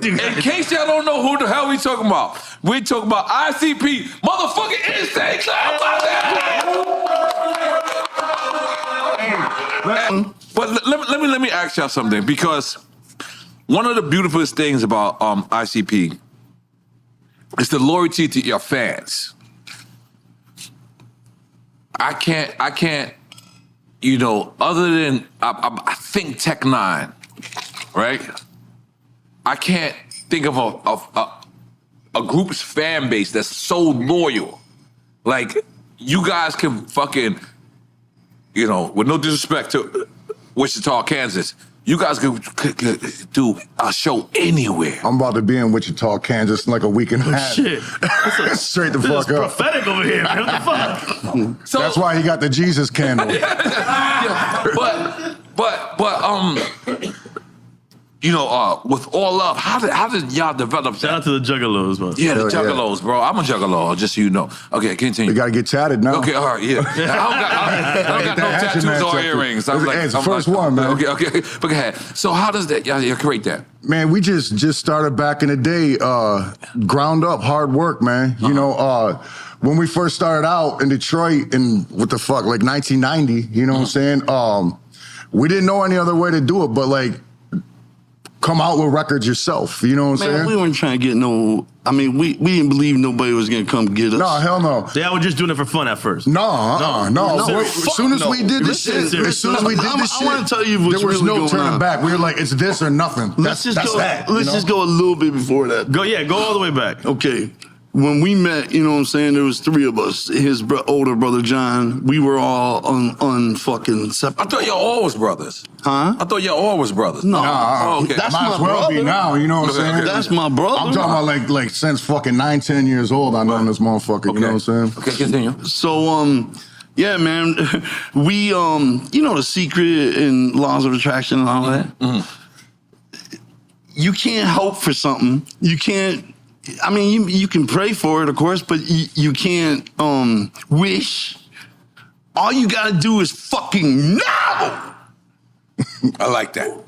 In case y'all don't know who the hell we talking about, we talking about ICP, motherfucking Insane Clown Clown. But let me ask y'all something, because one of the beautifulest things about ICP is the loyalty to your fans. I can't, you know, other than I think Tech Nine, right? I can't think of a group's fan base that's so loyal. Like, you guys can fucking, you know, with no disrespect to Wichita, Kansas, you guys could do a show anywhere. I'm about to be in Wichita, Kansas in like a week and a half. Shit. Straight the fuck up. Prophetic over here, man. What the fuck? So, that's why he got the Jesus candle. Yeah, but you know, with all love, how did y'all develop that? Shout out to the Juggalos, man. Yeah, the Juggalos, bro. I'm a Juggalo, just so you know. Okay, continue. We got to get tatted now. Okay, all right, yeah. I don't got no tattoos or earrings. It's the first one, man. Okay, but go ahead. So how does that, y'all create that? Man, we just started back in the day, ground up, hard work, man. You know, when we first started out in Detroit in, what the fuck, like 1990, you know what I'm saying? We didn't know any other way to do it, but like, come out with records yourself, you know what I'm saying? We weren't trying to get no, I mean, we didn't believe nobody was gonna come get us. No, hell no. They were just doing it for fun at first. No. As soon as we did this shit, I want to tell you what's there was really no going turning on. back. We were like, it's this or nothing. Let's just go a little bit before that. Go all the way back. Okay. When we met, you know what I'm saying, there was three of us. His older brother, John, we were all unfucking separate. I thought y'all all was brothers. Huh? I thought y'all all was brothers. No. Oh, okay. That's Might my as well brother. be now, you know what I'm saying? That's my brother. I'm talking about like since fucking 9, 10 years old, I know this motherfucker, you know what I'm saying? Okay, continue. So, yeah, man, we, you know, The Secret and Laws of Attraction and all that. Mm-hmm. You can't hope for something. You can't, I mean, you can pray for it, of course, but you can't wish. All you gotta do is fucking know. I like that.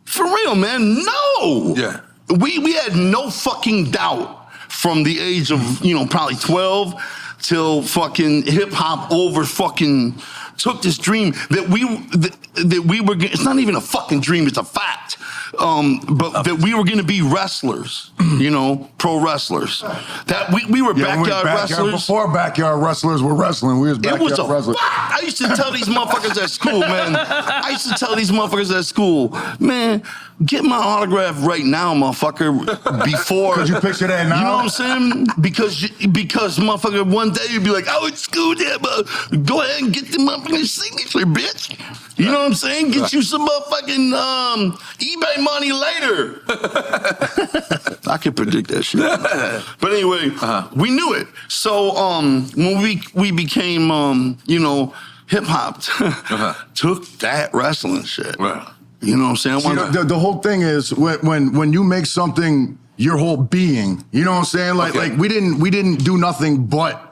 For real, man, no. Yeah. We had no fucking doubt from the age of, you know, probably 12 till fucking hip hop took this dream that we were, it's not even a fucking dream, it's a fact. But that we were gonna be wrestlers, you know, pro wrestlers. That we were backyard wrestlers. Before backyard wrestlers were wrestling, we was backyard wrestlers. I used to tell these motherfuckers at school, man. I used to tell these motherfuckers at school, man, get my autograph right now, motherfucker, before. Could you picture that now? You know what I'm saying? Because motherfucker, one day you'd be like, I went to school there, but go ahead and get the motherfucking signature, bitch. You know what I'm saying? Get you some motherfucking eBay money later. I can predict that shit. But anyway, we knew it. So when we became, you know, hip hop, took that wrestling shit. Right. You know what I'm saying? See, the whole thing is when you make something your whole being, you know what I'm saying? Like we didn't do nothing but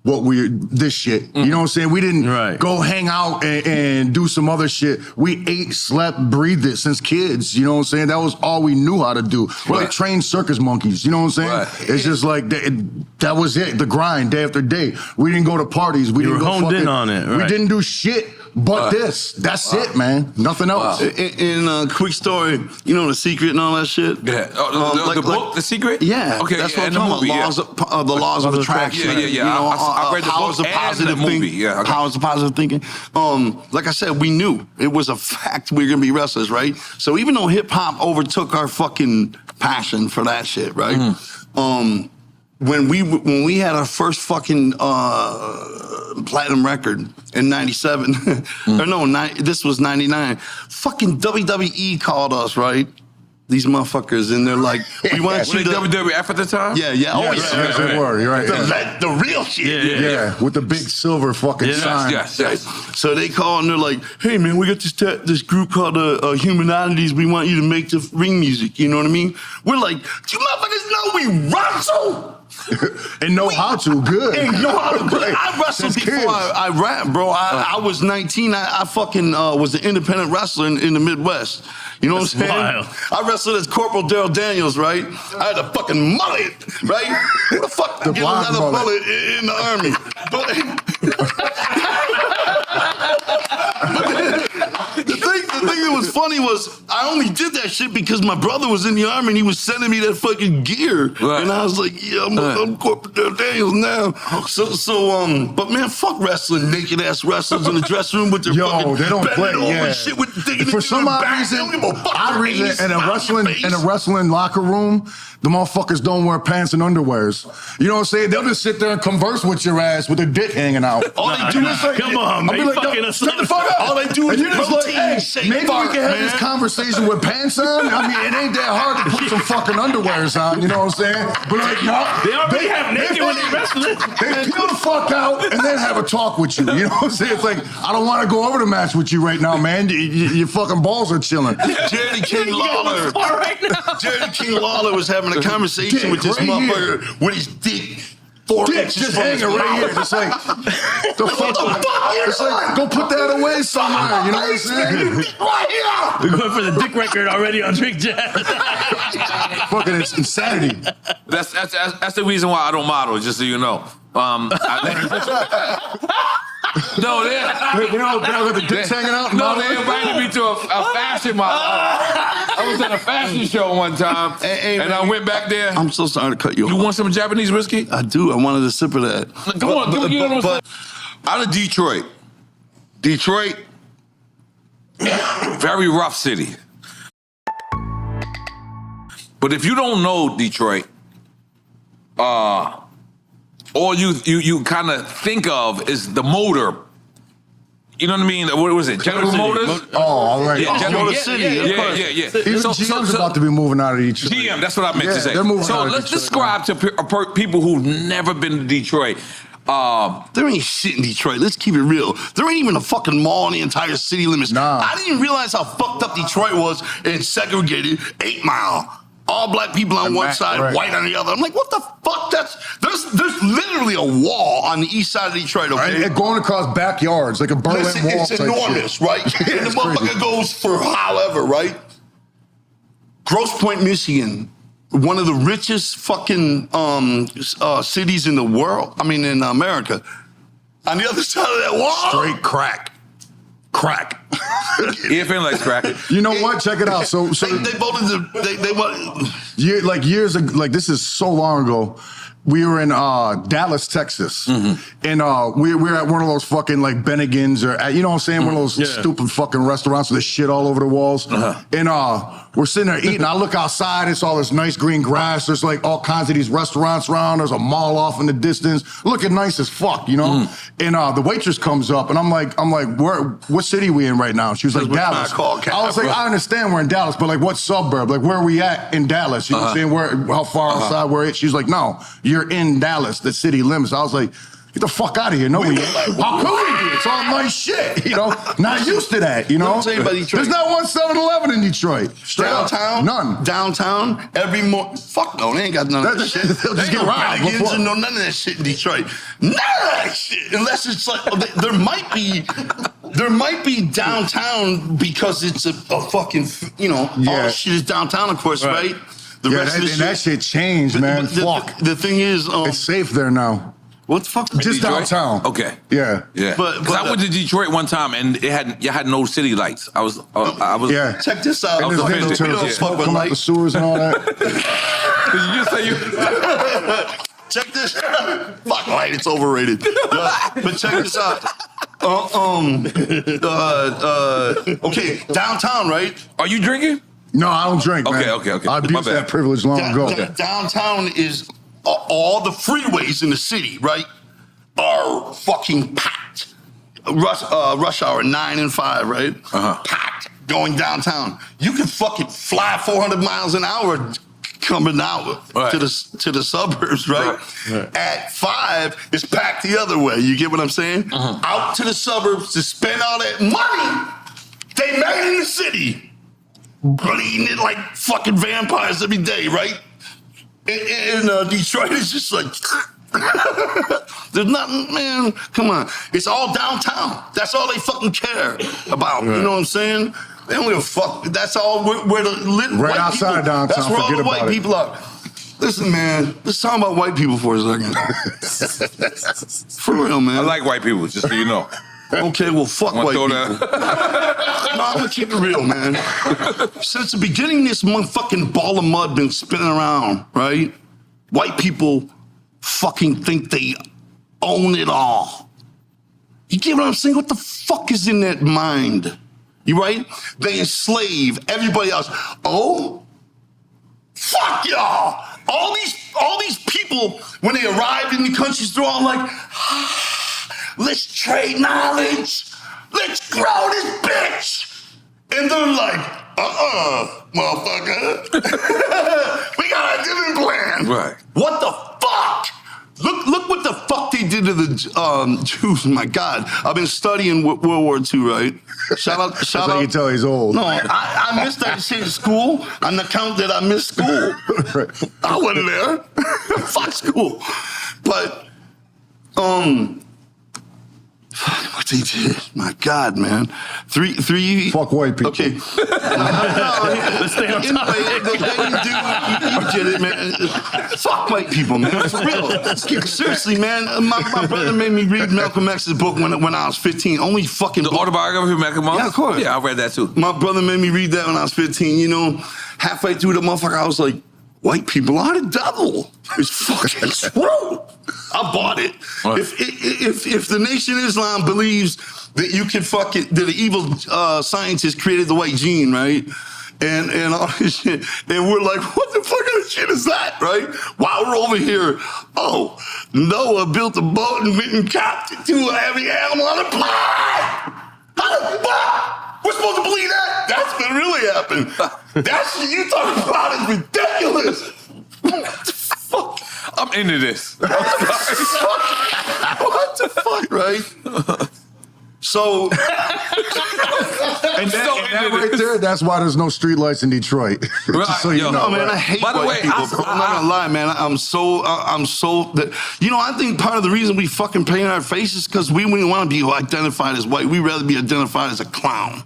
this shit. You know what I'm saying? We didn't go hang out and do some other shit. We ate, slept, breathed it since kids. You know what I'm saying? That was all we knew how to do. We're like trained circus monkeys. You know what I'm saying? It's just like that was it. The grind, day after day. We didn't go to parties. We didn't go honed in on it. We didn't do shit. But this, that's it, man. Nothing else. And quick story, you know, The Secret and all that shit? Yeah. The book, The Secret? Yeah. Okay, that's yeah, what I'm talking about. The laws of attraction. Yeah. You know, I read the book and the movie. Yeah. Okay. Powers of positive thinking. Like I said, we knew it was a fact we were going to be wrestlers, right? So even though hip hop overtook our fucking passion for that shit, right? Mm. When we had our first fucking platinum record in 97, or no, this was 99, fucking WWE called us, right? These motherfuckers, and they're like, we want you to... WWF at the time? Yeah. Yes, they were, you're right. The real shit. Yeah, with the big silver fucking sign. Yes. So they call and they're like, hey man, we got this group called Humanities. We want you to make the ring music. You know what I mean? We're like, do you motherfuckers know we wrestle? And know how to, good. And know how to do it. I wrestled Since before kids. I rap, bro. I was 19. I fucking was an independent wrestler in the Midwest. You know what I'm saying? wild. I wrestled as Corporal Daryl Daniels, right? I had a fucking mullet, right? Who the fuck The get blonde another mullet. mullet in the army? The thing that was funny was I only did that shit because my brother was in the army and he was sending me that fucking gear, Right. and I was like, yeah, I'm Corporal Daryl Daniels now. But man, fuck wrestling, naked ass wrestlers in the dressing room with their fucking They don't play. bending over Yeah. and shit with digging For into some their odd back. reason, They don't give a fuck. in a wrestling locker room, the motherfuckers don't wear pants and underwears. You know what I'm saying? They'll just sit there and converse with your ass with their dick hanging out. All they do is like, Come on, I'll be man. like, Fucking yo, us shut the up. fuck up. all they do is And you're just like, protein hey, shake maybe fart, we can have man. this conversation with pants on. I mean, it ain't that hard to put some fucking underwears on. You know what I'm saying? But like, no, They already have naked when they wrestling. They peel the fuck out and then have a talk with you. You know what I'm saying? It's like, I don't want to go over the match with you right now, man. Your fucking balls are chilling. Jerry King Lawler. Right now. Jerry King Lawler was having a conversation Dick with this right motherfucker with his dick 4 Dick inches just from his hanging right here, mouth. just like the fuck. It's like, go put that away somewhere. You know what I'm saying? Right We're going for the dick record already on Drink Jazz. Fucking, it's insanity. That's the reason why I don't model, just so you know. No, You know, with the dicks hanging out. No, they invited me to a fashion model. I was at a fashion show one time, and I went back there. I'm so sorry to cut you off. You want some Japanese whiskey? I do. I wanted a sip of that. Come on, give me but, out of Detroit. Detroit, very rough city. But if you don't know Detroit, all you kind of think of is the motor. You know what I mean? What was it? General Motors? Oh, all right. Yeah, General Motor City, of course. Yeah. Even GM's about to be moving out of Detroit. GM, that's what I meant Yeah, to say. they're moving So out of let's Detroit describe to people who've never been to Detroit. there ain't shit in Detroit. Let's keep it real. There ain't even a fucking mall in the entire city limits. Nah. I didn't realize how fucked up Detroit was and segregated 8 Mile. All black people on one side, right. white on the other. I'm like, what the fuck? There's literally a wall on the east side of Detroit, okay? And going across backyards, like a Berlin Listen, Wall it's type enormous, shit. right? And the It's motherfucker crazy. goes for however, right? Grosse Pointe, Michigan, one of the richest fucking cities in the world. I mean, in America. On the other side of that wall, Straight crack. Crack. EFN likes crack. You know what? Check it out. So they voted. They years ago, like this is so long ago. We were in Dallas, Texas, and we were at one of those fucking like Bennigan's or you know what I'm saying, one of those stupid fucking restaurants with the shit all over the walls. And we're sitting there eating. I look outside. It's all this nice green grass. There's like all kinds of these restaurants around. There's a mall off in the distance, looking nice as fuck, you know. And the waitress comes up, and I'm like, what city we in right now? She was like, we're not Dallas. called I was like, Capra. I understand we're in Dallas, but like, what suburb? Like, where are we at in Dallas? You know what I'm saying? How far outside we're at? She's like, no, you're in Dallas, the city limits. I was like, get the fuck out of here. No, we ain't. How could we be? It's all nice shit, you know? Not used to that, you know? Let me tell you about Detroit. There's not one 7-Eleven in Detroit. Straight up. downtown, None. Downtown, every morning. Fuck no, they ain't got none of that shit. They'll just They get ain't no robbed Bennigan's before. and no none of that shit in Detroit. None of that shit. Unless it's like there might be downtown because it's a fucking all the shit is downtown, of course, right? The rest of the that shit changed, man. Fuck. The thing is, It's safe there now. what the fuck? Just Detroit? downtown. Okay. Yeah. Yeah. But- 'Cause I went to Detroit one time and you had no city lights. I was Yeah. Check this out. And there's Okay, niggas we turn don't the fuck smoke with come out the lights. sewers and all that. Did you just say you? Check this. Fuck light, it's overrated. But check this out. Okay, downtown, right? Are you drinking? No, I don't drink, man. Okay. I My abused bad. that privilege long ago. Downtown is all the freeways in the city, right? Are fucking packed. Rush hour 9 and 5, right? Packed. Going downtown. You can fucking fly 400 miles an hour coming out Right. to the suburbs, right? At 5, it's packed the other way. You get what I'm saying? Out to the suburbs to spend all that money they made in the city, bleeding it like fucking vampires every day, right? in Detroit, it's just like, there's nothing, man. Come on. It's all downtown. That's all they fucking care about. You know what I'm saying? They don't give a fuck. That's all where the right outside people, downtown. that's where all the white it. people are. Listen, man, let's talk about white people for a second. For real, man. I like white people, just so you know. Okay, well, fuck white people. No, I'm gonna keep it real, man. Since the beginning, this motherfucking ball of mud been spinning around, right? White people fucking think they own it all. You get what I'm saying? What the fuck is in that mind? You right? They enslave everybody else. Oh, fuck y'all. All these people, when they arrived in the countries, they're all like, let's trade knowledge. Let's grow this bitch. And they're like, motherfucker. We got a different plan. Right. What the fuck? Look what the fuck they did to the Jews. My God. I've been studying World War II, right? Shout out. That's how you tell he's old. No, I missed that shit in school. On the count that I missed school. I wasn't there. Fuck school. But, what they did, my God, man. Three. Fuck white people. Okay. Let's stay on top. You get it, man. Fuck white people, man. For real. Seriously, man. My brother made me read Malcolm X's book when I was 15. Only fucking The autobiography of Malcolm X? Yeah, of course. Yeah, I read that too. My brother made me read that when I was 15. You know, halfway through the motherfucker, I was like, white people are the devil. It's fucking true. I bought it. Right. If the Nation of Islam believes that you can that the evil scientists created the white gene, right? And all this shit, and we're like, what the fuck kind of shit is that, right? While we're over here, Noah built a boat and went and captured every animal on the planet. How the fuck? We're supposed to believe that? That's what really happened. That shit you talking about is ridiculous. What the fuck? I'm into this. What the fuck, right? So, and that right there, that's why there's no streetlights in Detroit. Just so you know. No, man, I hate white people. I'm not gonna lie, man. I'm so that, you know, I think part of the reason we fucking paint our faces because we wouldn't want to be identified as white. We'd rather be identified as a clown.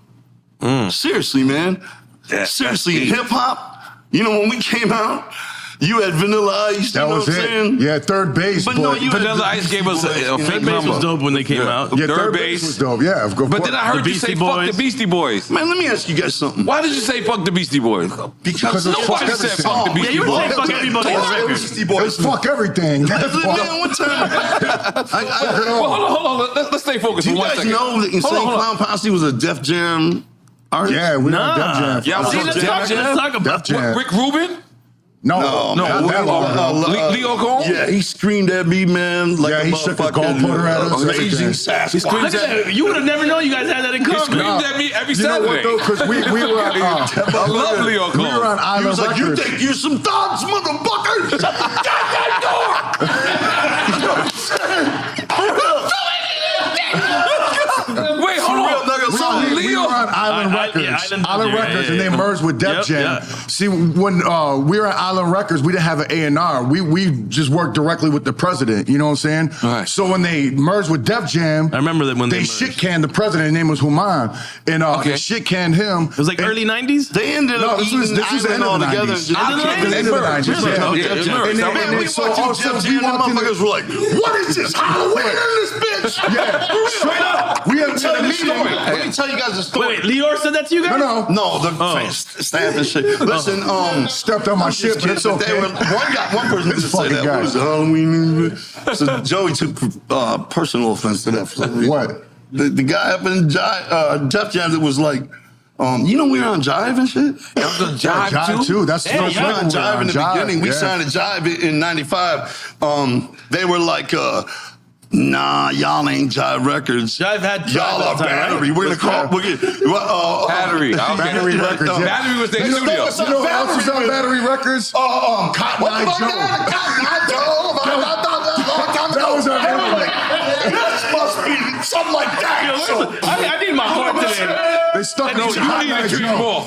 Seriously, man. Yeah, seriously, hip hop. You know, when we came out, you had Vanilla Ice. That was it. Saying? Yeah, Third Base. But no, Vanilla Ice gave us a fake Third Base was dope when they came out. Yeah, Third Base Base was dope. Yeah, of course. But then I heard you say fuck the Beastie Boys. Man, let me ask you guys something. Why did you say fuck the Beastie Boys? Because no one said fuck the Yeah, Beastie you were saying Boys. fuck everybody on the record. It was fuck everything. Man, one time, Well, hold on. Let's stay focused do for you 1 guys second. know that Insane Clown Posse was a Def Jam artist? Yeah, we were Def Jam. Yeah, I was on Let's Def Jam. talk about Def Jam. Rick Rubin? No, not that long ago. Leo Cole? Yeah, he screamed at me, man. Like Yeah, he shook the golf putter at us. Raging He Sasquatch. screamed Look at that. You would have never known you guys had that in He common. screamed at me every You know what Saturday. though? Because we were on, I love Leo we were Cole. on He Island was like, you Records. think you some dogs, motherfucker? Shut that Wait, hold on. So We Leo, were on Island Records. yeah, Island Records, and they merged with Def Yep, Jam. yeah. See, when we were on Island Records, we didn't have an A&R. We just worked directly with the president. You know what I'm saying? Right. So when they merged with Def Jam, I remember that when they they merged. shit canned the president. His name was Human, and they shit canned him. It was like early 90s? They ended No, up this was eating the end Island of the altogether. 90s. Just- The end of the 90s. Really? Yeah. Okay, it merged. And Man, we so watching also Def we Jam, and walked in motherfuckers were like, what is this? Halloween in this bitch? Yeah, straight up. We had Tell a you the meeting. story. Let me tell you guys a story. Wait, Lior said that to you guys? No. No, the staff and shit. Listen, Stepped on my shit, but it's okay. One person just said fucking that. guy. What was it, Halloween? So Joey took personal offense to that. What? The guy up in Def Jam that was like, you know we were on Jive and shit? that was a Jive jive too? That's the Yeah, first we were record on Jive in the beginning. We yeah. signed a Jive in 95. They were like, nah, y'all ain't Jive Records. Jive had Y'all Jive are at the time, Battery. right? We're gonna call Battery. Battery Records. Yeah. Battery was their You studio. know who else was on Battery Records? Cotton Eye Joe. That was our This must be something like that. I need my heart today. They It's stuck No, in you need to drink more.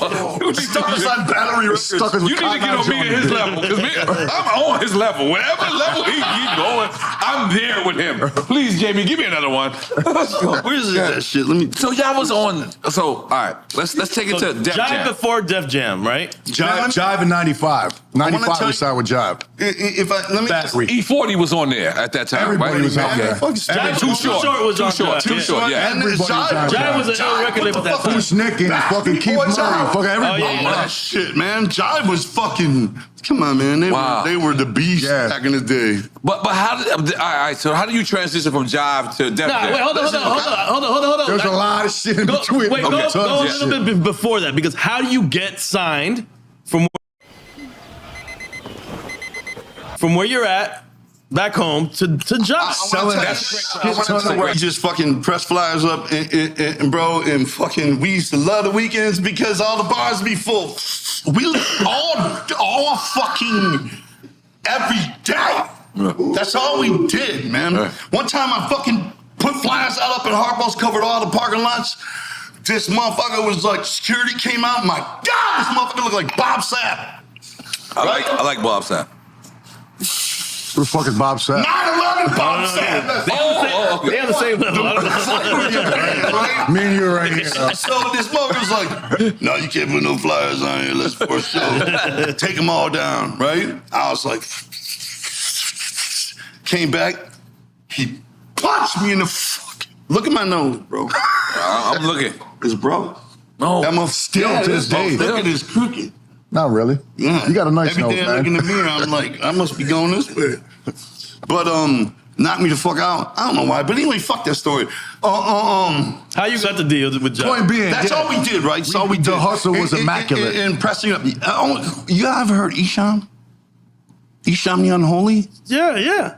Stuck inside battery records. Stuck in You need to get on me at his level, because I'm on his level. Whatever level he going, I'm there with him. Please, Jamie, give me another one. Where's that shit? Let me. So y'all was on. So all right, let's take it to Def Jive Jam. before Def Jam, right? Jive in 95. 95 we started with Jive. If I let me Battery. E40 was on there at that time. Everybody right? was on there. Jive Too short. was on Too Jive, short. Yeah. Everybody was on Jive was an ill record label at that time. Who's Nick and fucking Keith Murray. Fucking everybody. Oh, yeah. that shit, man. Jive was fucking. Come on, man. They were the beast back in the day. But how did all right? So how do you transition from Jive to Def Jam? Wait, hold on. There's a lot of shit in between. Wait, go a Tons of little bit before that, because how do you get signed from where you're at back home to Jive? Selling that shit. We just fucking press flyers up and bro, and fucking we used to love the weekends because all the bars be full. We all fucking every day. That's all we did, man. One time I fucking put flyers out up in Harpo's, covered all the parking lots. This motherfucker was like, security came out. My God, this motherfucker looked like Bob Sapp. I like Bob Sapp. Who the fuck is Bob Sapp? 9/11 Bob Sapp. They have the same level. Me and you right here. So this motherfucker's like, no, you can't put no flyers on here. Let's for sure. Take them all down, right? I was like, came back. He punched me in the fucking. Look at my nose, bro. I'm looking. It's bro. No. That motherfucker Still to this day. Look at his crooked. Not really. Yeah. You got a nice Every nose, day I man. look in the mirror, I'm like, I must be going this way. But knocked me the fuck out. I don't know why, but anyway, fuck that story. How you got the deal with Jive? Point being, That's all we did, right? That's all we did. The hustle was immaculate. And pressing up. You ever heard Isham? Isham the Unholy? Yeah.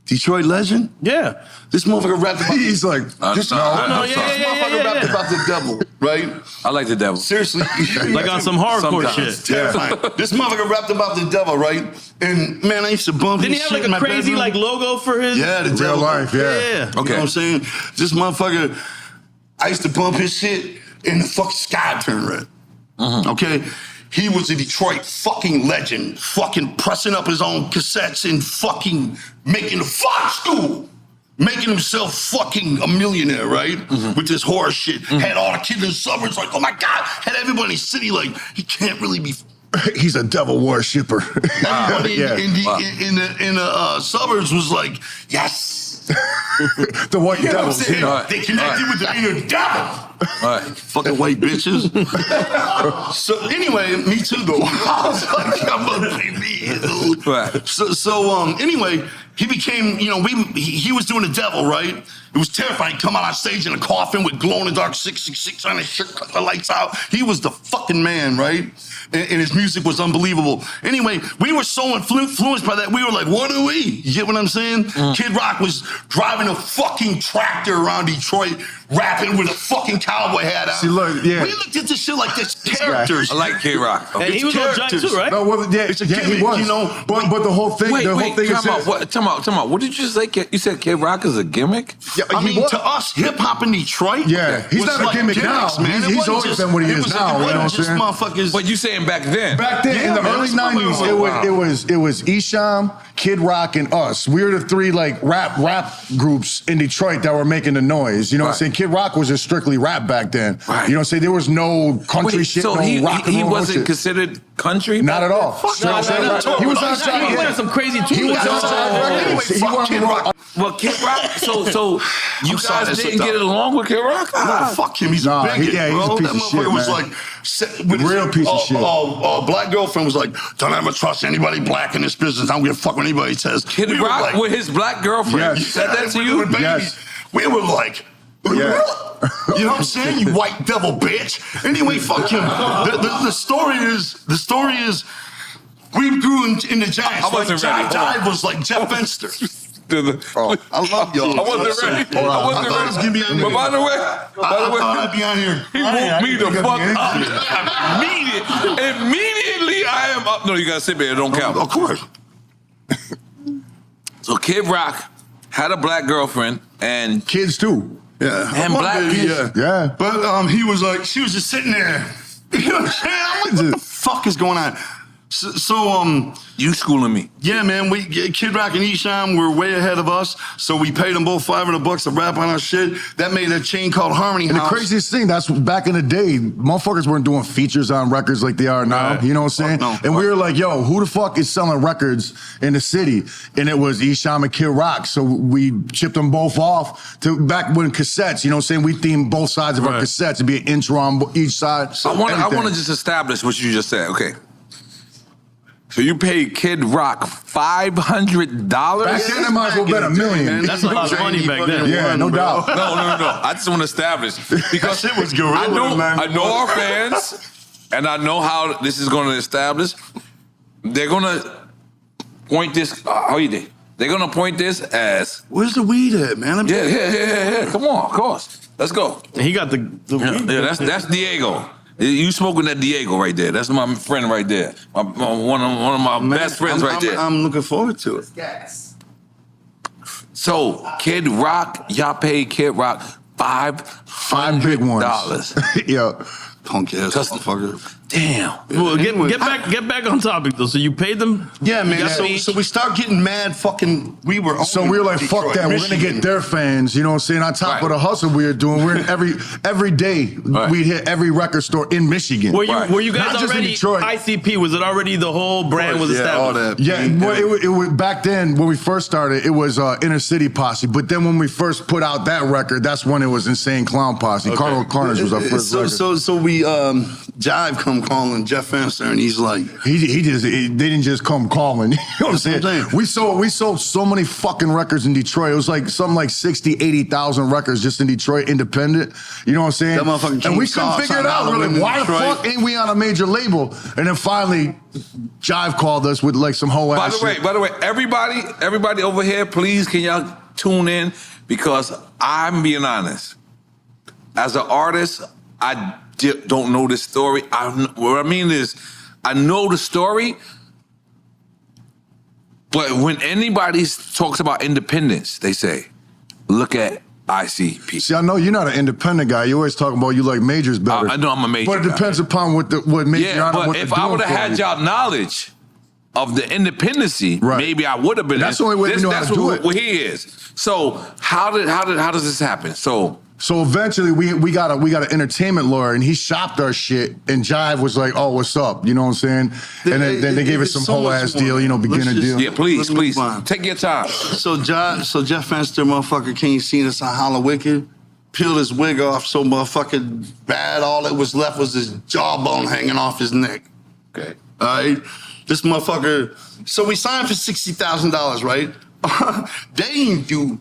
Detroit legend? Yeah. This motherfucker rapped about He's like, just no. This motherfucker rapped about the devil, right? I like the devil. Seriously. Like on some hardcore Sometimes. shit. Terrifying. This motherfucker rapped about the devil, right? And man, I used to bump Didn't he his have shit like in a my crazy bedroom. like logo for his? Yeah, the Real devil. life, yeah. Yeah. You know Okay. what I'm saying? This motherfucker, I used to bump his shit and the fucking sky turned red. Okay? He was a Detroit fucking legend, fucking pressing up his own cassettes and fucking making the fuck school. Making himself fucking a millionaire, right? With this horror shit. Had all the kids in the suburbs like, oh my God. Had everybody in the city like, he can't really be. He's a devil worshipper. Everybody Yeah. in the suburbs was like, yes. The white You know what I'm devils. saying? You know. They connected with the inner devil. All right. Fucking white bitches. So anyway, me too though. I was like, I'm gonna be me. Right. So anyway, he became, he was doing the devil, right? It was terrifying. He'd come out on stage in a coffin with glow in the dark 666 on his shirt, cut the lights out. He was the fucking man, right? And his music was unbelievable. Anyway, we were so influenced by that. We were like, what do we? You get what I'm saying? Kid Rock was driving a fucking tractor around Detroit, rapping with a fucking cowboy hat on. See, look, yeah. We looked at this shit like this characters. I like K-Rock. And he was on Jive too, right? No, well, yeah, It's a he gimmick, was. you know. But the whole thing, Wait, is time out. Time out. What did you say? You said K-Rock is a gimmick? Yeah, I he mean, was. to us, hip hop in Detroit. Yeah, he's was not a like gimmick gimmicks, now. man. He's It wasn't always just- been what he it is was- now, you know what I'm It wasn't just saying? motherfuckers. But you saying back then? Back then, in the man, early that's what we '90s, were. it was Isham, Kid Rock, and us. We were the three like rap groups in Detroit that were making the noise. You know what I'm saying? Kid Rock was just strictly rap back then. Right. You know what I'm saying? There was no country Wait, shit, so no he rock and he roll wasn't shit. considered country? Not at all. No, Straight rap. He was on He Jive. went on some crazy tours. He was on Jive. Anyway, He fuck wasn't Kid wrong. Rock. Well, Kid Rock. So you I'm sorry, guys I didn't slipped get up. along with Kid Rock? Nah, fuck him. He's Nah, a bigot, he's a bro. piece That of shit, motherfucker was man. like, with Real piece of shit. Black girlfriend was like, don't ever trust anybody black in this business. I don't give a fuck what anybody says. Kid We were Rock like, with his black girlfriend. Yes. He said that to we you? were babies. Yes. We were like, Yeah. you know what I'm saying? You white devil bitch. Anyway, fuck him. The story is, we grew in the Giants. I wasn't like, ready. Hold on. Jive was like Jeff Fenster. Oh, I love y'all. I wasn't ready. I wasn't I thought it was gonna be on ready. But there. by the way, I thought I'd be on here. he woke me the fuck up. Immediately, I am up. No, you gotta sit there. It don't count. Of course. So Kid Rock had a black girlfriend and kids too. Yeah. And One black baby, kids. Yeah. But he was like, she was just sitting there. You know what I'm saying? I'm like, what the fuck is going on? So You schooling me. yeah, man, Kid Rock and Esham were way ahead of us, so we paid them both $500 to rap on our shit. That made a chain called Harmony And House. the craziest thing, that's back in the day, motherfuckers weren't doing features on records like they are now. Right. You know what I'm saying? No. And we were like, yo, who the fuck is selling records in the city? And it was Esham and Kid Rock. So we chipped them both off to back when cassettes, you know what I'm saying? We themed both sides of our Right. cassettes to be an intro on each side. I want everything. to just establish what you just said. Okay. So you paid Kid Rock $500? Back then, it might as well been $1 million. That's a lot of money back then. Yeah, no doubt. No. I just want to establish because That shit was gorilla, man. I know our fans, and I know how this is going to establish. They're going to point this. How you did? They're going to point this as. Where's the weed at, man? Yeah. Come on, of course. Let's go. And he got the Yeah, that's Diego. You smoking that Diego right there. That's my friend right there. One of my best friends right there. I'm looking forward to it. So, Kid Rock, y'all paid Kid Rock Five big ones. $500. Yeah. Punk ass Just- motherfucker. Damn. Well, Anyway, get back on topic though. So you paid them? Yeah, man. You got So, the- so we start getting mad. Fucking, we were. So we were like, Detroit, fuck that. We're Michigan. gonna get their fans. You know what I'm saying? On top Right. of the hustle we were doing, we're in every day Right. we'd hit every record store in Michigan. Were you Right. were you guys Not just in already Detroit. ICP? Was it already the whole brand was Yeah, all established? that. Yeah, well, it was back then when we first started. It was Inner City Posse, but then when we first put out that record, that's when it was Insane Clown Posse. Carnage was our first record. So we Jive come calling Jeff Fenster, and he's like, They didn't just come calling. You know what I'm saying? That's what I'm saying. We sold so many fucking records in Detroit. It was like something like 60, 80,000 records just in Detroit, independent. You know what I'm saying? That motherfucking and we King couldn't Sauce figure it on out. We were Halloween like, why in the Detroit. fuck ain't we on a major label? And then finally, Jive called us with like some whole By ass the way, shit. everybody over here, please, can y'all tune in? Because I'm being honest. As an artist, I don't know this story. What I mean is, I know the story, but when anybody talks about independence, they say, look at ICP. See, I know you're not an independent guy. You always talking about you like majors better. I know I'm a major But it guy. depends upon what major Yeah, you're on and but what if they're I doing would have for had you. y'all knowledge of the independency, Right. maybe I would have been. That's the only way we know how to do it. What he is. So how does this happen? So eventually we got an entertainment lawyer and he shopped our shit and Jive was like, oh, what's up? You know what I'm saying? And then they gave us some It's so whole much ass more. deal, you know, beginner Let's just- deal. yeah, please, Let's move on. take your time. So Jeff Fenster, motherfucker, came seen us on Hollow Wicked, peeled his wig off so motherfucking bad. All that was left was his jawbone hanging off his neck. Okay. All right, this motherfucker. So we signed for $60,000, right? They didn't do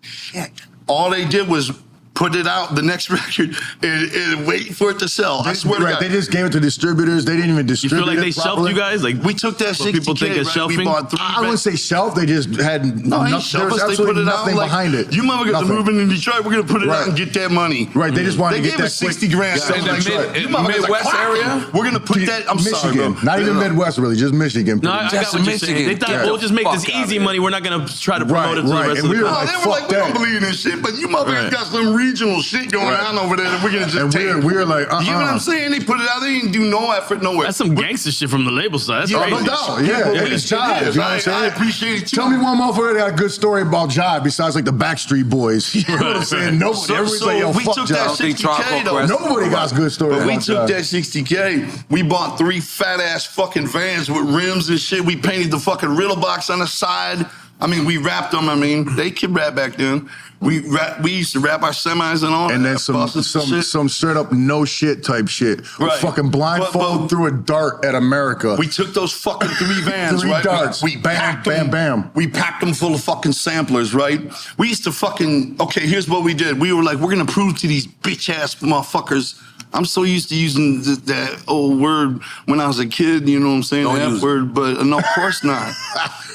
shit. All they did was put it out, the next record, and wait for it to sell. I swear to God. They just gave it to distributors. They didn't even You distribute feel like it they shelved properly. you guys? Like We took that what 60K, people think is right? shelving? We bought 3 I wouldn't say shelf. They just had No, there ain't was shelvers. They absolutely put it out nothing like, behind it. you motherfuckers are Nothing. moving in Detroit. We're gonna put it out Right. and get that money. Right, they just wanted They to gave get that us 60 grand. quick- In the Detroit. You motherfuckers are Midwest clapping. area? We're gonna put that. I'm Michigan, sorry, bro. not even Midwest, really, just Michigan. no, I got Just what you're Michigan. saying. They thought Get we'll the just make fuck this out of easy here. money. We're not gonna try to promote Right, it to the right. rest And of the we were No, country. like, they were fuck like, we don't that. believe in this shit, but you motherfuckers Right. got some regional shit going Right. on over there that we're gonna just And take. we were like, You know what I'm saying? They put it out. They didn't do no effort nowhere. That's some gangster shit from the label side. That's Yeah, crazy. No doubt, yeah, it's Jive. You know what I'm saying? I appreciate it too. Tell me one motherfucker that got a good story about Jive besides like the Backstreet Boys. You know what I'm saying? Nobody. Everybody's like, yo, we fuck took that Jive. think Tribe 60K Called though. Quest- Nobody got a good story But we about took Jive. that 60K. We bought 3 fat ass fucking vans with rims and shit. We painted the fucking riddle box on the side. I mean, we wrapped them. I mean, they could rap back then. We used to wrap our semis and all. And then that, buses and shit. some straight up no shit type shit. We Right. fucking blindfold But- through a dart at America. We took those fucking 3 vans, 3 right? darts. We Bam, packed bam, them. bam. We packed them full of fucking samplers, right? We used to fucking, okay, here's what we did. We were like, we're gonna prove to these bitch ass motherfuckers. I'm so used to using that old word when I was a kid, you know what I'm saying? Don't The use F it. word, but no, of course not.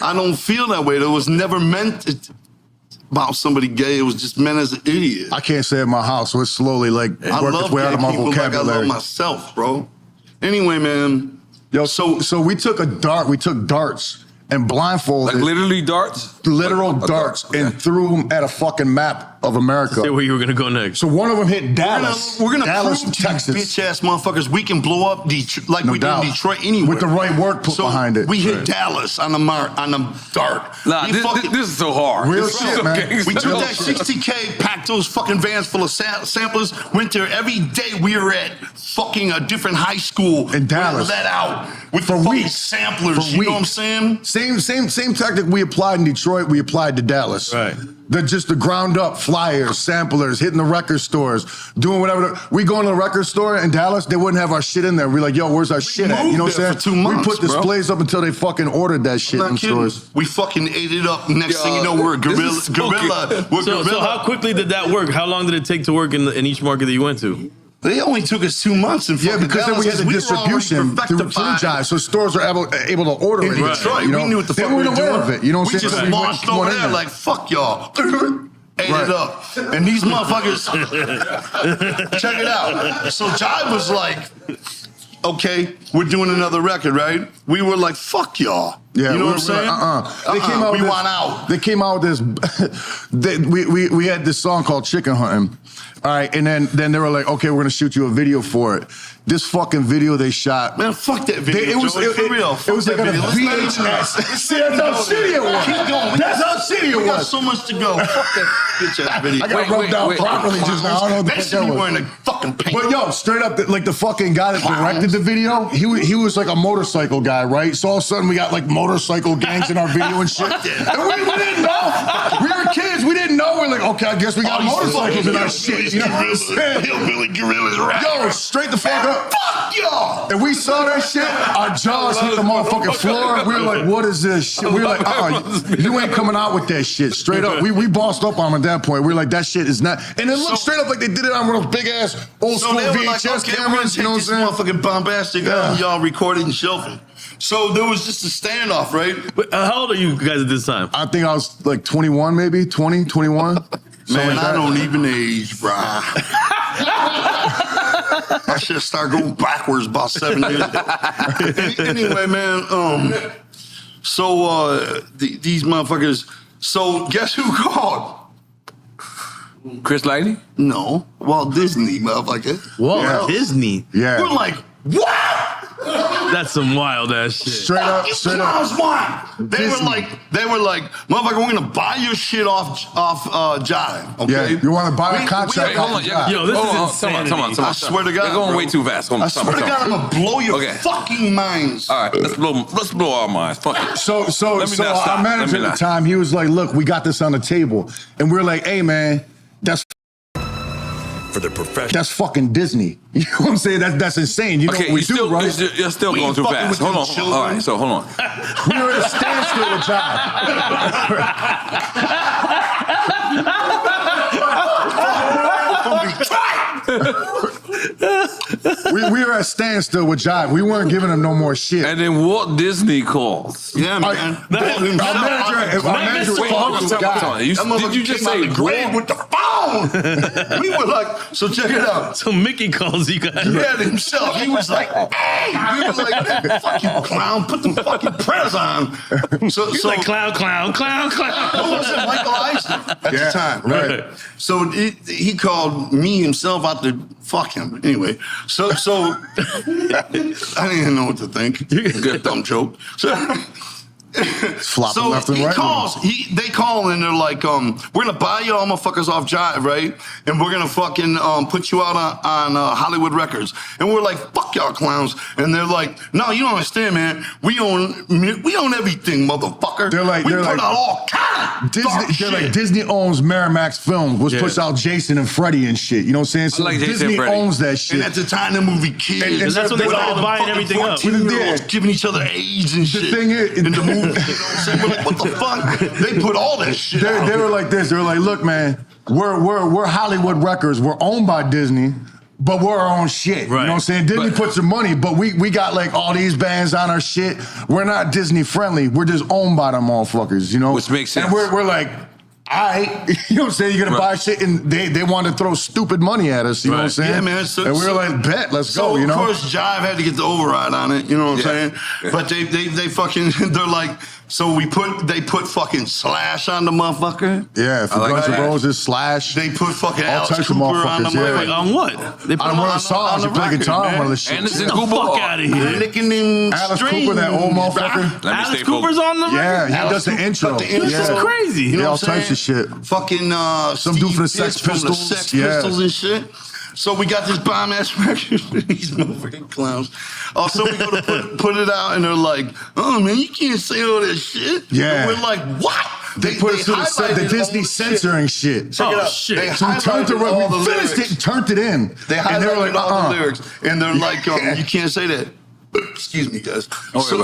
I don't feel that way. It was never meant about somebody gay. It was just meant as an idiot. I can't say it in my house, so it's slowly like I work love its way out gay of my people like I vocabulary. love myself, bro. Anyway, man. Yo, so we took darts and blindfolded Like literally darts? literal A darts dart, okay. and threw them at a fucking map of America. Say where you were gonna go next. So one of them hit Dallas. We're gonna Dallas, prove to Texas. bitch ass motherfuckers we can blow up Detroit like No we doubt. did in Detroit anyway. With the right work put behind it. We hit Right. Dallas on the dart. Nah, We this is so hard. Real This is shit, so man. gangster. We took Real that shit. 60K, packed those fucking vans full of samplers, went there every day. We were at fucking a different high school In Dallas. We were let out with For the fucking weeks. samplers. For You know what I'm weeks. saying? Same tactic we applied in Detroit, we applied to Dallas. Right. Just the ground up flyers, samplers, hitting the record stores, doing whatever. We go into the record store in Dallas, they wouldn't have our shit in there. We're like, yo, where's our shit at? You know what I'm saying? moved there for 2 months, we put displays up until they fucking ordered that shit I'm in not kidding. stores. We fucking ate it up. Next thing you know, we're a this gorilla. is so Gorilla. We're So gorilla. how quickly did that work? How long did it take to work in each market that you went to? They only took us 2 months. And Yeah, because then we had the distribution through Jive, so stores were able to order in it. Detroit. You know? We knew what the They fuck we weren't were aware doing. of it. You know what we I'm saying? just So we launched went over in there like, fuck y'all. Ate Right. it up. And these motherfuckers, check it out. So Jive was like, okay, we're doing another record, right? We were like, fuck y'all. Yeah, you know we what I'm were saying? They came out. We with want out. They came out with this. We had this song called "Chicken Hunting." All right, and then they were like, "Okay, we're gonna shoot you a video for it." This fucking video they shot. Man, fuck that video. It was Joey, for real. It was like on a VHS. See, that's how shitty it was. Keep going. That's how shitty it We got was. so much to go. Fuck that bitch ass video. I got rubbed out properly just now. I don't know what the fuck that Basically, was. wearing a fucking paint. But yo, straight up, like the fucking guy that directed the video, he was like a motorcycle guy, right? So all of a sudden we got like motorcycle gangs in our video and shit. And we didn't know. We were kids. We didn't know. We're like, okay, I guess we got motorcycles in our shit. You know what I'm saying? Hillbilly gorillas, right? Yo, straight the fuck up. Fuck y'all. And we saw that shit, our jaws hit the motherfucking floor. We were like, what is this shit? We were like, you ain't coming out with that shit. Straight up. We bossed up on him at that point. We were like, that shit is not. And it looked straight up like they did it on one of those big ass old school they were VHS like, okay, cameras. You know what I'm this saying? motherfucking bombastic out and y'all recorded and shelving. So there was just a standoff, right? But, how old are you guys at this time? I think I was like 21, maybe 20, 21. Man, I don't even age, bruh. I should start going backwards about 7 years. Anyway, man, these motherfuckers, so guess who called? Chris Lighty? No, Walt Disney, motherfucker. Walt Disney. Yeah. We're like, what? That's some wild ass shit. Straight up. They were like, motherfucker, we're gonna buy your shit off Jive. Okay? Yeah, you want to buy a contract? wait, hold on. Yo, this is Hold on, insanity. Come on. I swear to God, You're going bro. way too fast. Hold on, I swear to God, I'm gonna blow your Okay. fucking minds. All right, let's blow our minds. Fuck it. So Let me not stop. our manager Let me at the not. time, he was like, look, we got this on the table. And we're like, hey, man, that's fucking Disney. You know what I'm saying? That's insane. You know Okay, what we do, right? you're still We going ain't too fucking fast. with Hold them on. children. All right, so hold on. We were at a standstill with Jive. we were at a standstill with Jive. We weren't giving him no more shit. And then Walt Disney calls. Yeah, man. Our manager was Wait, talking to a guy. tell me, did you just say the grave with the phone? We were like, so check it out. So Mickey calls you guys. He had it himself. He was like, hey. We were like, man, fuck you, clown. Put them fucking prayers on. He's like clown. Who was it? Michael Eisner at the time, right. So he called me himself out to fuck him. Anyway, so I didn't even know what to think. Good dumb joke. Flopping left and he right. calls. They call and they're like, we're gonna buy y'all motherfuckers off Jive, right? And we're gonna fucking put you out on Hollywood Records. And we're like, fuck y'all clowns. And they're like, no, you don't understand, man. We own everything, motherfucker. They're like- we they're put like- out all kind of dark They're shit. like, Disney owns Miramax Films, which puts out Jason and Freddy and shit. You know what I'm saying? So like Jason Disney and Freddy. owns that shit. And at the time, the movie Kids. And that's when they with started all the buying fucking everything up. 14-year-olds giving each other AIDS and shit. thing is- in the movie. You know what I'm saying? We're like, what the fuck? They put all that shit out. They were like this. They were like, look, man, we're Hollywood Records. We're owned by Disney, but we're our own shit. You know what I'm saying? Disney puts their money, but we got like all these bands on our shit. We're not Disney friendly. We're just owned by them motherfuckers, you know? Which makes sense. And we're like, you know what I'm saying? You're gonna buy shit, and they wanted to throw stupid money at us. You know what I'm saying? Yeah, man. And we were like, bet, let's go. You know. Of course, Jive had to get the override on it. You know what I'm saying? But they fucking they're like. So they put fucking Slash on the motherfucker. Yeah, for Guns N' Roses, Slash. They put fucking all Alex types Cooper of motherfuckers. on the motherfucker. On what? They put on one of the songs, on you the play guitar record, on one of the shit. Anderson Get the Cooper. fuck out of here. Licking them Alice strings, Cooper, that old motherfucker. Let me Alice stay Cooper's focused. on the record? Yeah, he Alice does the Cooper, intro. but the intro- This is Yeah. crazy. You know Yeah, all what I'm types of saying? shit. Fucking Some dude from the Sex Fitz from the Pistols. Sex Yeah. Pistols and shit. So we got this bomb ass record. These motherfucking clowns. So we go to put it out, and they're like, "Oh man, you can't say all that shit." Yeah. And we're like, "What?" They put us through the highlighted Disney all the censoring shit. Check it Oh, out. shit. They So we turned highlighted all the we finished lyrics. it and turned it in. They and they were highlighted like, all the lyrics, and they're like, "You can't say that." Excuse me, guys.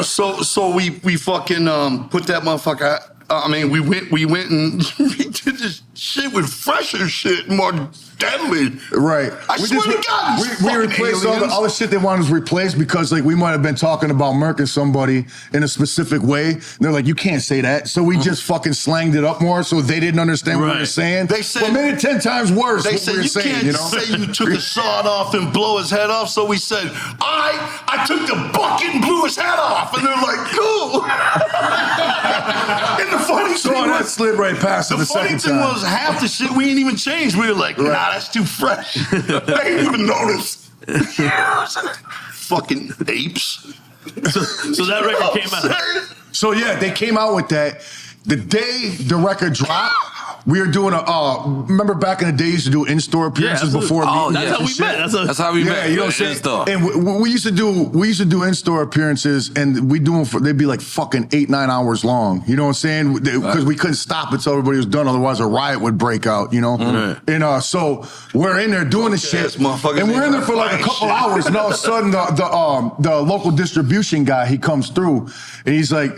So we fucking put that motherfucker. I mean, we went and we did this shit with fresher shit, more deadly. Right. I swear to God, these we fucking replaced aliens. all the shit they wanted was replaced because like we might have been talking about murking somebody in a specific way. And they're like, you can't say that. So we just fucking slanged it up more so they didn't understand what we were saying. They said, but made it 10 times worse. They what said we were you saying, can't you know? say you took a sawed off and blow his head off. So we said, I took the bucket and blew his head off. And they're like, cool. And the funny So thing that was, slid right past it the the funny second thing time. was half the shit we ain't even changed. We were like, nah, that's too fresh. They didn't even notice. Fucking apes. So that record came out. So yeah, they came out with that. The day the record dropped, we were doing remember back in the day, you used to do in-store appearances before Oh, meetings That's and how we shit? met. That's how we Yeah, met. you know what I'm saying? Stuff. And we used to do in-store appearances, and we do them they'd be like fucking 8-9 hours long. You know what I'm saying? Because we couldn't stop until everybody was done, otherwise a riot would break out. You know? Right. And so we're in there doing the shit, motherfuckers and we're in there for like a ain't couple shit. hours, and all of a sudden the local distribution guy, he comes through, and he's like,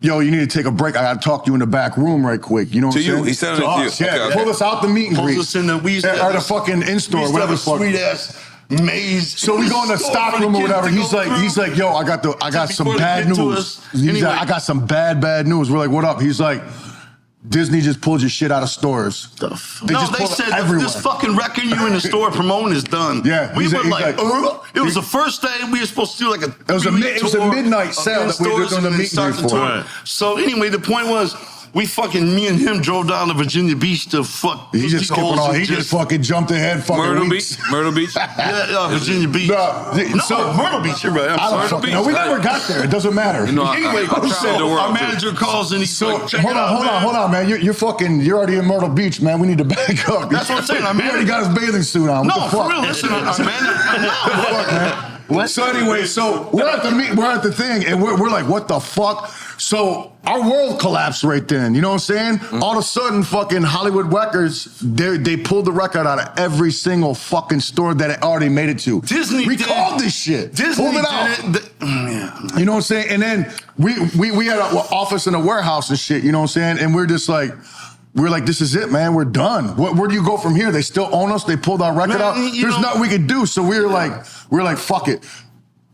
yo, you need to take a break. I got to talk to you in the back room right quick. You know what To I'm you. saying? He said it to us, you. yeah. Okay. Pull us out the meet and Pulls greet. us in the, we used to Or the fucking in-store, we used to whatever have the fuck. a sweet ass maze. So we go in the stock room or whatever. He's like, yo, I got some before they bad get to news. us. He's Anyway. like, I got some bad news. We're like, what up? He's like, Disney just pulled your shit out of stores. They They just pulled it said everywhere. this fucking record you in the store promoting is done. Yeah, we he's were like- it was the first day we were supposed to do like a It was a midnight sale that we were doing the meet and greet for. Right. So anyway, the point was, me and him drove down to Virginia Beach to fuck. He just skipping holes on. and He just fucking jumped ahead. Fucking Myrtle weeks. Beach. Myrtle Beach. Yeah, Virginia Beach. So Myrtle Beach, you're right. I'm I don't sorry. fucking know. We never got there. It doesn't matter. You know, Anyway, I traveled the world, our too. manager calls and he's So like, check it out, hold on, man. You're already in Myrtle Beach, man. We need to back up. That's what I'm saying. He already got his bathing suit on. What No, the for fuck? real. Listen, our manager. So anyway, we're at the thing, and we're like, what the fuck? So our world collapsed right then. You know what I'm saying? All of a sudden, fucking Hollywood Records, they pulled the record out of every single fucking store that it already made it to. Disney we did- called this shit. Disney pulled it did out. it. You know what I'm saying? And then we had an office in a warehouse and shit. You know what I'm saying? And we're like, this is it, man. We're done. Where do you go from here? They still own us. They pulled our record Man, out. you There's know- nothing we could do. So we were like, fuck it.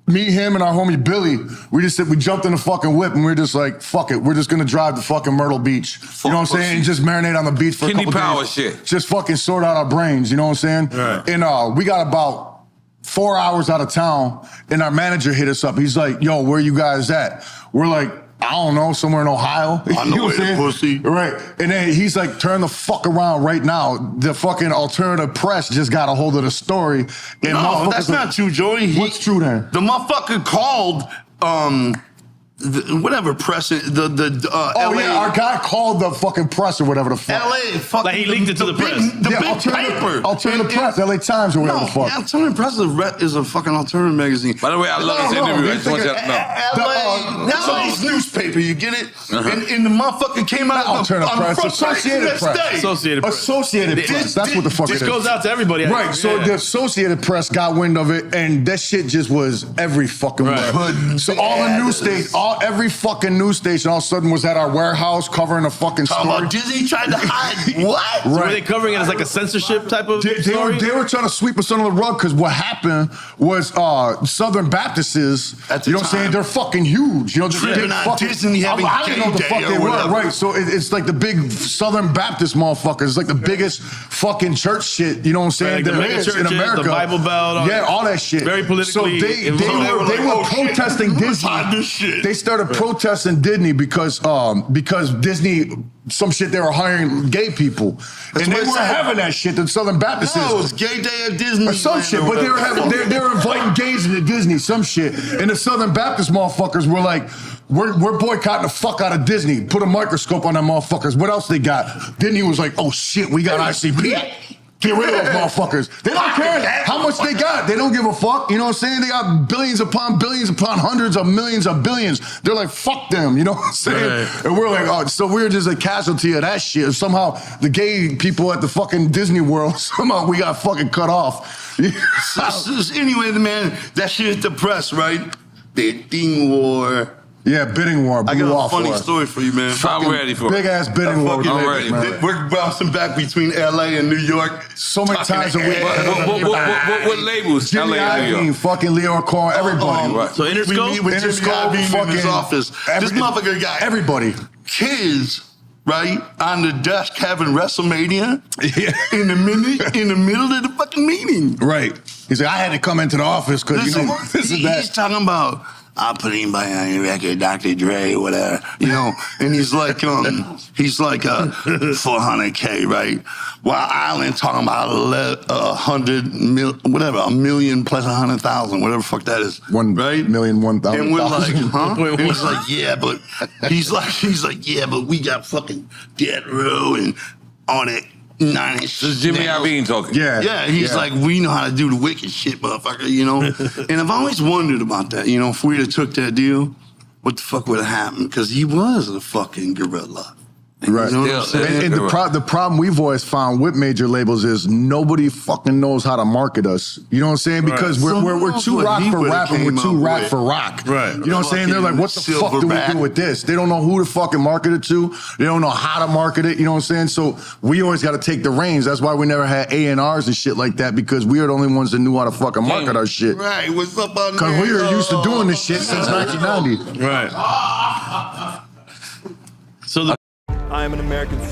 Me, him, and our homie Billy, we jumped in the fucking whip and we were just like, fuck it. We're just gonna drive to fucking Myrtle Beach. You know what I'm saying? And just marinate on the beach for Kidney a couple power days. shit. Just fucking sort out our brains. You know what I'm saying? Right. And we got about 4 hours out of town, and our manager hit us up. He's like, yo, where you guys at? We're like, I don't know, somewhere in Ohio. On the You know what way I'm to saying? Pussy. Right. And then he's like, turn the fuck around right now. The fucking alternative press just got a hold of the story. And No, motherfuckers that's are- not true, Joey. What's true then? The motherfucker called, whatever press, Oh, LA. yeah, our guy called the fucking press or whatever the fuck. LA, fucking. Like he leaked it to the press. The Yeah, big paper. Alternative And- press, LA Times or whatever No, the fuck. Alternative Press is a fucking alternative magazine. By the way, I love this No, interview. you I just want you think to know. LA's newspaper, you get it? And the motherfucker came out Alternative on the press, front page Associated next Press. day. Associated Press. Associated Press. That's what the fuck This it is. goes out to everybody. Right, so Yeah. the Associated Press got wind of it, and that shit just was every fucking Right. word. So all the every fucking news station all of a sudden was at our warehouse covering a fucking Talking story. about Disney tried to hide what? So were they covering it as like a censorship type of story? They were trying to sweep us under the rug because what happened was Southern Baptists, At you the know what I'm saying? time. They're fucking huge. You know, Tripping on Disney having I didn't know what the gay fuck day they or were. whatever. Right. So it's like the big Southern Baptist motherfuckers. It's like the biggest fucking church shit, you know what I'm saying? Like the there mega is churches, in America. the Bible Belt. Yeah, all that shit. Very politically So they involved. were protesting Disney. This shit. They started protesting Disney because Disney, some shit, they were hiring gay people. And they what it weren't said. having that shit that Southern Baptists No, is. it's gay day at Disney. Or some shit, but they were inviting gays into Disney, some shit. And the Southern Baptist motherfuckers were like, we're boycotting the fuck out of Disney. Put a microscope on them motherfuckers. What else they got? Disney was like, oh shit, we got ICP. Get rid of those motherfuckers. They don't care how much they got. They don't give a fuck. You know what I'm saying? They got billions upon hundreds of millions of billions. They're like, fuck them. You know what I'm saying? Right. And we're like, oh, so we're just a casualty of that shit. Somehow the gay people at the fucking Disney World, somehow we got fucking cut off. Anyway, man, that shit hit the press, right? Bidding war. Yeah, bidding war. I blew got a off funny for it. story for you, man. I'm ready for Big it. ass bidding war. Fucking- I'm ready, man. We're bouncing back between LA and New York. So many Talking times a week. What labels? Jimmy LA and New Iovine, York. fucking Leo Corn, everybody. Right. So Interscope? We meet with Jimmy Interscope, Iovine in his fucking office. This motherfucker got everybody. kids, right, on the desk having WrestleMania in the middle of the fucking meeting. Right. He's like, I had to come into the office because, you know, this is that. He's talking about, I'll put anybody on your record, Dr. Dre, whatever, you know, and he's like 400K, right? While Island talking about 1 million plus 100,000, whatever the fuck that is. 1 right? million, 1,000. And we're like, huh? Wait, And he's like, yeah, but yeah, but we got fucking Death Row and all that 9-inch. This is Jimmy Iovine talking. Yeah. Yeah, he's like, we know how to do the wicked shit, motherfucker, you know? And I've always wondered about that, you know, if we'd have took that deal, what the fuck would have happened? Because he was a fucking gorilla. Right. You know what I'm saying? And the problem we've always found with major labels is nobody fucking knows how to market us. You know what I'm saying? Because So we're who too knows what rock he for would've rap and came we're too up rap with. for rock. Right. You know what I'm saying? They're like, what the fuck do we do with this? They don't know who to fucking market it to. They don't know how to market it. You know what I'm saying? So we always got to take the reins. That's why we never had A&Rs and shit like that, because we are the only ones that knew how to fucking market our shit. Right, what's up on Because we were used to doing this shit since 1990. Right. So the I am an American soldier.